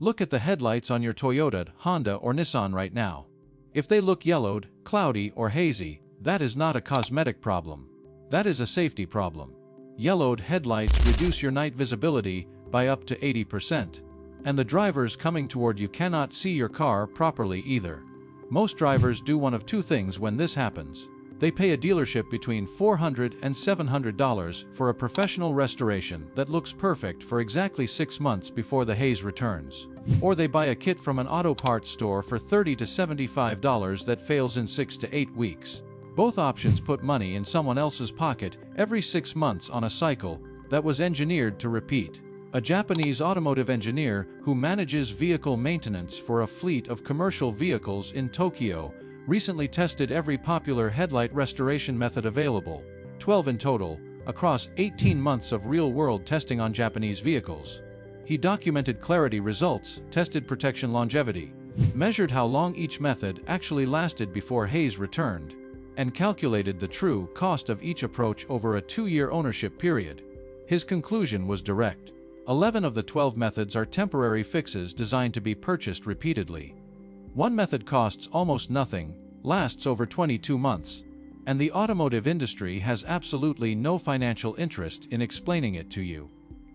Look at the headlights on your Toyota, Honda, or Nissan right now. If they look yellowed, cloudy, or hazy, that is not a cosmetic problem. That is a safety problem. Yellowed headlights reduce your night visibility by up to 80%. And the drivers coming toward you cannot see your car properly either. Most drivers do one of two things when this happens. They pay a dealership between $400 and $700 for a professional restoration that looks perfect for exactly 6 months before the haze returns. Or they buy a kit from an auto parts store for $30 to $75 that fails in 6 to 8 weeks. Both options put money in someone else's pocket every 6 months on a cycle that was engineered to repeat. A Japanese automotive engineer who manages vehicle maintenance for a fleet of commercial vehicles in Tokyo recently tested every popular headlight restoration method available, 12 in total, across 18 months of real-world testing on Japanese vehicles. He documented clarity results, tested protection longevity, measured how long each method actually lasted before haze returned, and calculated the true cost of each approach over a 2-year ownership period. His conclusion was direct. 11 of the 12 methods are temporary fixes designed to be purchased repeatedly. One method costs almost nothing, lasts over 22 months, and the automotive industry has absolutely no financial interest in explaining it to you.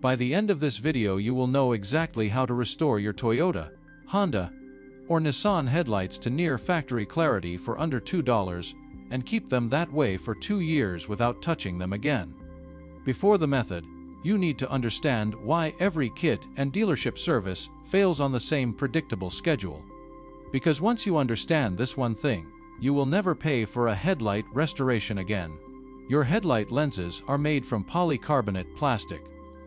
By the end of this video you will know exactly how to restore your Toyota, Honda, or Nissan headlights to near factory clarity for under $2 and keep them that way for 2 years without touching them again. Before the method, you need to understand why every kit and dealership service fails on the same predictable schedule. Because once you understand this one thing, you will never pay for a headlight restoration again. Your headlight lenses are made from polycarbonate plastic.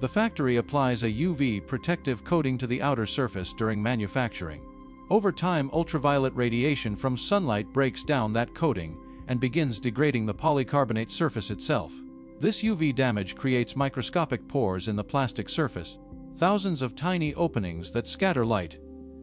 The factory applies a UV protective coating to the outer surface during manufacturing. Over time, ultraviolet radiation from sunlight breaks down that coating and begins degrading the polycarbonate surface itself. This UV damage creates microscopic pores in the plastic surface, thousands of tiny openings that scatter light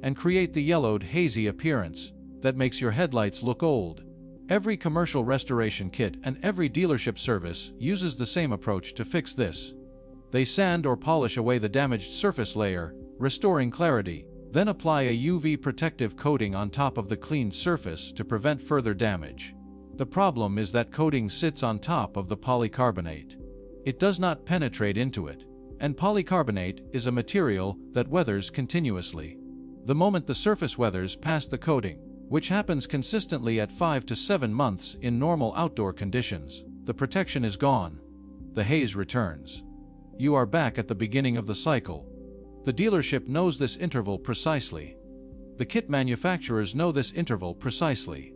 and create the yellowed, hazy appearance that makes your headlights look old. Every commercial restoration kit and every dealership service uses the same approach to fix this. They sand or polish away the damaged surface layer, restoring clarity, then apply a UV protective coating on top of the cleaned surface to prevent further damage. The problem is that coating sits on top of the polycarbonate. It does not penetrate into it, and polycarbonate is a material that weathers continuously. The moment the surface weathers past the coating, which happens consistently at 5 to 7 months in normal outdoor conditions, the protection is gone. The haze returns. You are back at the beginning of the cycle. The dealership knows this interval precisely. The kit manufacturers know this interval precisely.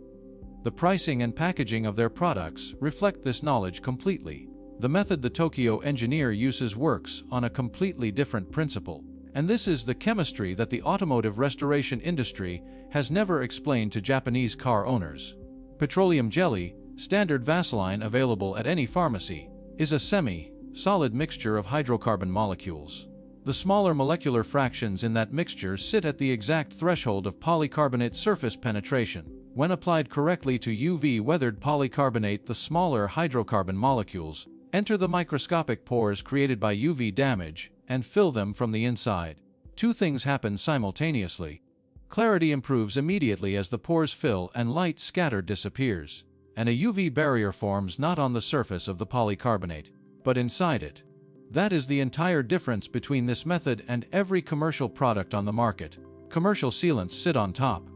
The pricing and packaging of their products reflect this knowledge completely. The method the Tokyo engineer uses works on a completely different principle. And this is the chemistry that the automotive restoration industry has never explained to Japanese car owners. Petroleum jelly, standard Vaseline available at any pharmacy, is a semi-solid mixture of hydrocarbon molecules. The smaller molecular fractions in that mixture sit at the exact threshold of polycarbonate surface penetration. When applied correctly to UV-weathered polycarbonate, the smaller hydrocarbon molecules enter the microscopic pores created by UV damage and fill them from the inside. Two things happen simultaneously. Clarity improves immediately as the pores fill and light scattered disappears, and a UV barrier forms not on the surface of the polycarbonate, but inside it. That is the entire difference between this method and every commercial product on the market. Commercial sealants sit on top.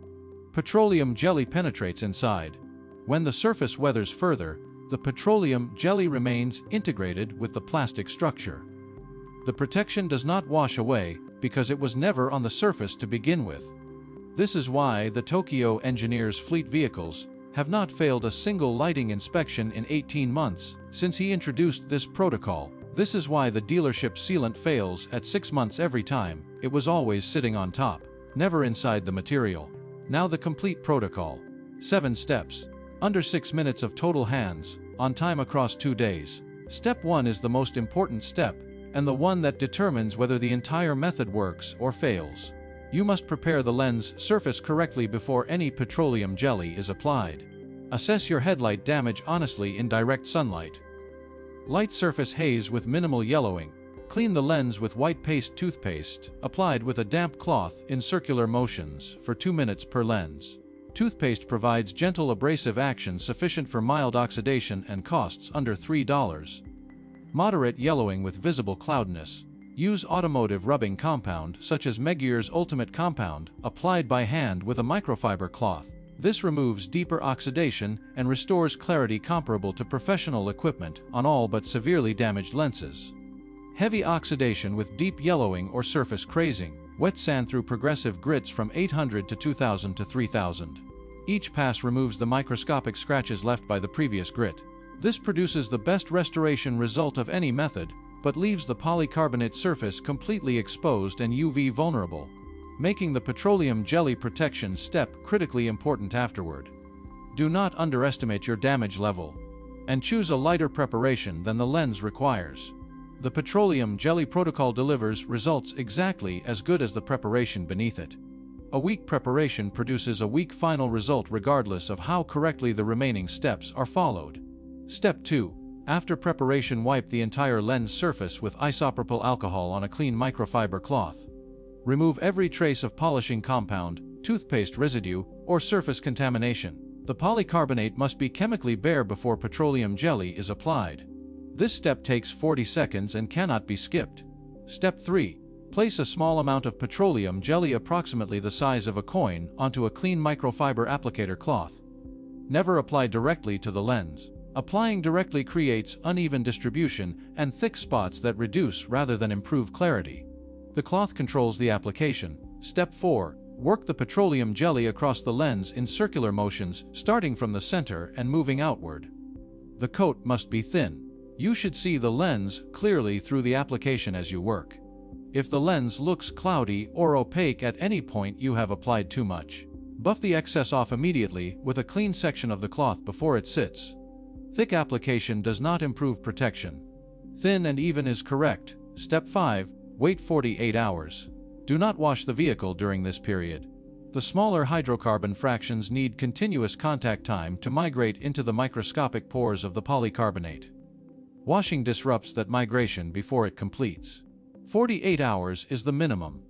Petroleum jelly penetrates inside. When the surface weathers further, the petroleum jelly remains integrated with the plastic structure. The protection does not wash away because it was never on the surface to begin with. This is why the Tokyo engineer's fleet vehicles have not failed a single lighting inspection in 18 months since he introduced this protocol. This is why the dealership sealant fails at 6 months every time. It was always sitting on top, never inside the material. Now the complete protocol. 7 steps. Under 6 minutes of total hands, on time across 2 days. Step 1 is the most important step, and the one that determines whether the entire method works or fails. You must prepare the lens surface correctly before any petroleum jelly is applied. Assess your headlight damage honestly in direct sunlight. Light surface haze with minimal yellowing, Clean the lens with white paste toothpaste, applied with a damp cloth in circular motions for 2 minutes per lens. Toothpaste provides gentle abrasive action sufficient for mild oxidation and costs under $3. Moderate yellowing with visible cloudiness. Use automotive rubbing compound such as Megier's Ultimate Compound, applied by hand with a microfiber cloth. This removes deeper oxidation and restores clarity comparable to professional equipment on all but severely damaged lenses. Heavy oxidation with deep yellowing or surface crazing. Wet sand through progressive grits from 800 to 2000 to 3000. Each pass removes the microscopic scratches left by the previous grit. This produces the best restoration result of any method, but leaves the polycarbonate surface completely exposed and UV vulnerable, making the petroleum jelly protection step critically important afterward. Do not underestimate your damage level, and choose a lighter preparation than the lens requires. The petroleum jelly protocol delivers results exactly as good as the preparation beneath it. A weak preparation produces a weak final result regardless of how correctly the remaining steps are followed. Step 2. After preparation, wipe the entire lens surface with isopropyl alcohol on a clean microfiber cloth. Remove every trace of polishing compound, toothpaste residue, or surface contamination. The polycarbonate must be chemically bare before petroleum jelly is applied. This step takes 40 seconds and cannot be skipped. Step 3. Place a small amount of petroleum jelly approximately the size of a coin onto a clean microfiber applicator cloth. Never apply directly to the lens. Applying directly creates uneven distribution and thick spots that reduce rather than improve clarity. The cloth controls the application. Step 4. Work the petroleum jelly across the lens in circular motions, starting from the center and moving outward. The coat must be thin. You should see the lens clearly through the application as you work. If the lens looks cloudy or opaque at any point, you have applied too much. Buff the excess off immediately with a clean section of the cloth before it sits. Thick application does not improve protection. Thin and even is correct. Step 5. Wait 48 hours. Do not wash the vehicle during this period. The smaller hydrocarbon fractions need continuous contact time to migrate into the microscopic pores of the polycarbonate. Washing disrupts that migration before it completes. 48 hours is the minimum.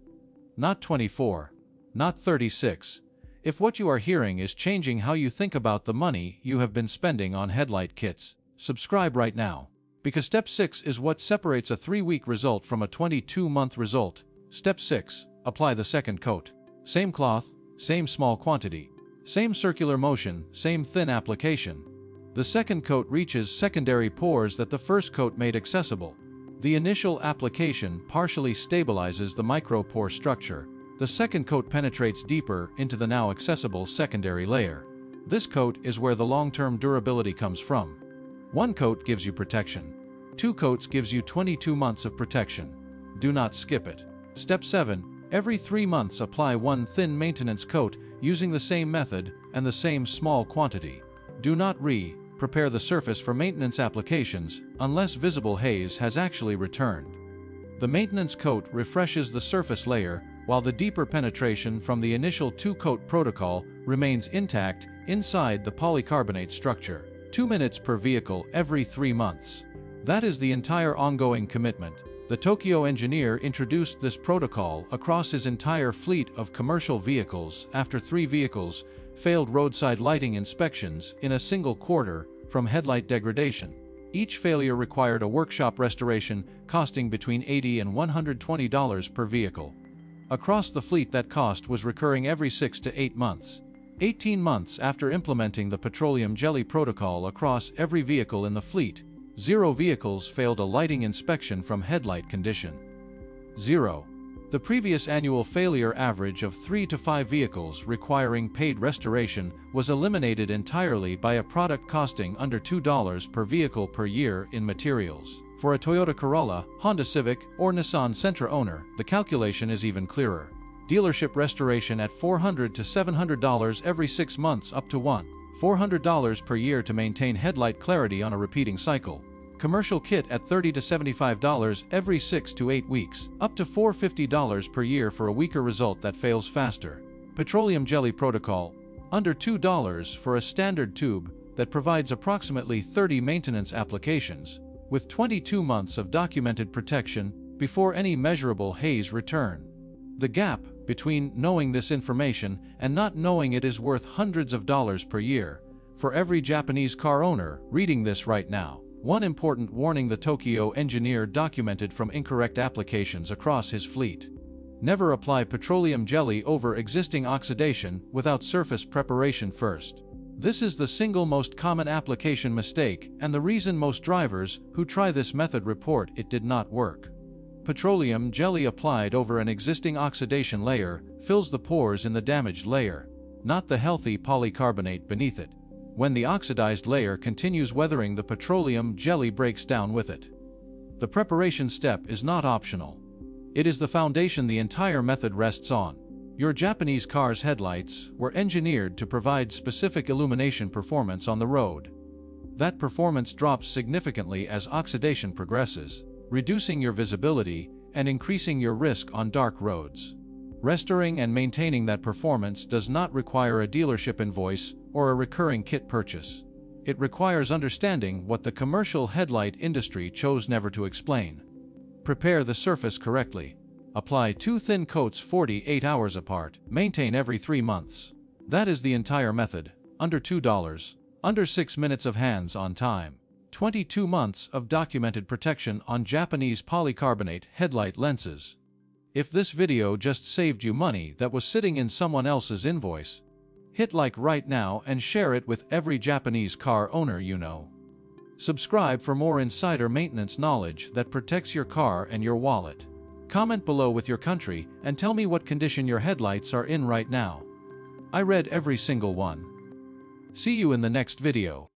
Not 24. Not 36. If what you are hearing is changing how you think about the money you have been spending on Headlight kits, subscribe right now. Because Step 6 is what separates a 3-week result from a 22-month result. Step 6. Apply the second coat. Same cloth, same small quantity. Same circular motion, same thin application. The second coat reaches secondary pores that the first coat made accessible. The initial application partially stabilizes the micropore structure. The second coat penetrates deeper into the now accessible secondary layer. This coat is where the long-term durability comes from. 1 coat gives you protection. 2 coats gives you 22 months of protection. Do not skip it. Step 7. Every 3 months apply 1 thin maintenance coat using the same method and the same small quantity. Do not prepare the surface for maintenance applications unless visible haze has actually returned. The maintenance coat refreshes the surface layer, while the deeper penetration from the initial 2-coat protocol remains intact inside the polycarbonate structure. 2 minutes per vehicle every 3 months. That is the entire ongoing commitment. The Tokyo engineer introduced this protocol across his entire fleet of commercial vehicles after 3 vehicles failed roadside lighting inspections in a single quarter from headlight degradation. Each failure required a workshop restoration costing between $80 and $120 per vehicle. Across the fleet, that cost was recurring every 6 to 8 months. 18 months after implementing the petroleum jelly protocol across every vehicle in the fleet, 0 vehicles failed a lighting inspection from headlight condition. 0. The previous annual failure average of 3 to 5 vehicles requiring paid restoration was eliminated entirely by a product costing under $2 per vehicle per year in materials. For a Toyota Corolla, Honda Civic, or Nissan Sentra owner, the calculation is even clearer. Dealership restoration at $400 to $700 every 6 months, up to $400 per year to maintain headlight clarity on a repeating cycle. Commercial kit at $30 to $75 every 6 to 8 weeks, up to $450 per year for a weaker result that fails faster. Petroleum jelly protocol, under $2 for a standard tube that provides approximately 30 maintenance applications, with 22 months of documented protection, before any measurable haze return. The gap between knowing this information and not knowing it is worth hundreds of dollars per year for every Japanese car owner reading this right now. One important warning the Tokyo engineer documented from incorrect applications across his fleet. Never apply petroleum jelly over existing oxidation without surface preparation first. This is the single most common application mistake and the reason most drivers who try this method report it did not work. Petroleum jelly applied over an existing oxidation layer fills the pores in the damaged layer, not the healthy polycarbonate beneath it. When the oxidized layer continues weathering, the petroleum jelly breaks down with it. The preparation step is not optional. It is the foundation the entire method rests on. Your Japanese car's headlights were engineered to provide specific illumination performance on the road. That performance drops significantly as oxidation progresses, reducing your visibility and increasing your risk on dark roads. Restoring and maintaining that performance does not require a dealership invoice or a recurring kit purchase. It requires understanding what the commercial headlight industry chose never to explain. Prepare the surface correctly. Apply 2 thin coats 48 hours apart. Maintain every 3 months. That is the entire method. Under $2. Under 6 minutes of hands-on time. 22 months of documented protection on Japanese polycarbonate headlight lenses. If this video just saved you money that was sitting in someone else's invoice, hit like right now and share it with every Japanese car owner you know. Subscribe for more insider maintenance knowledge that protects your car and your wallet. Comment below with your country and tell me what condition your headlights are in right now. I read every single one. See you in the next video.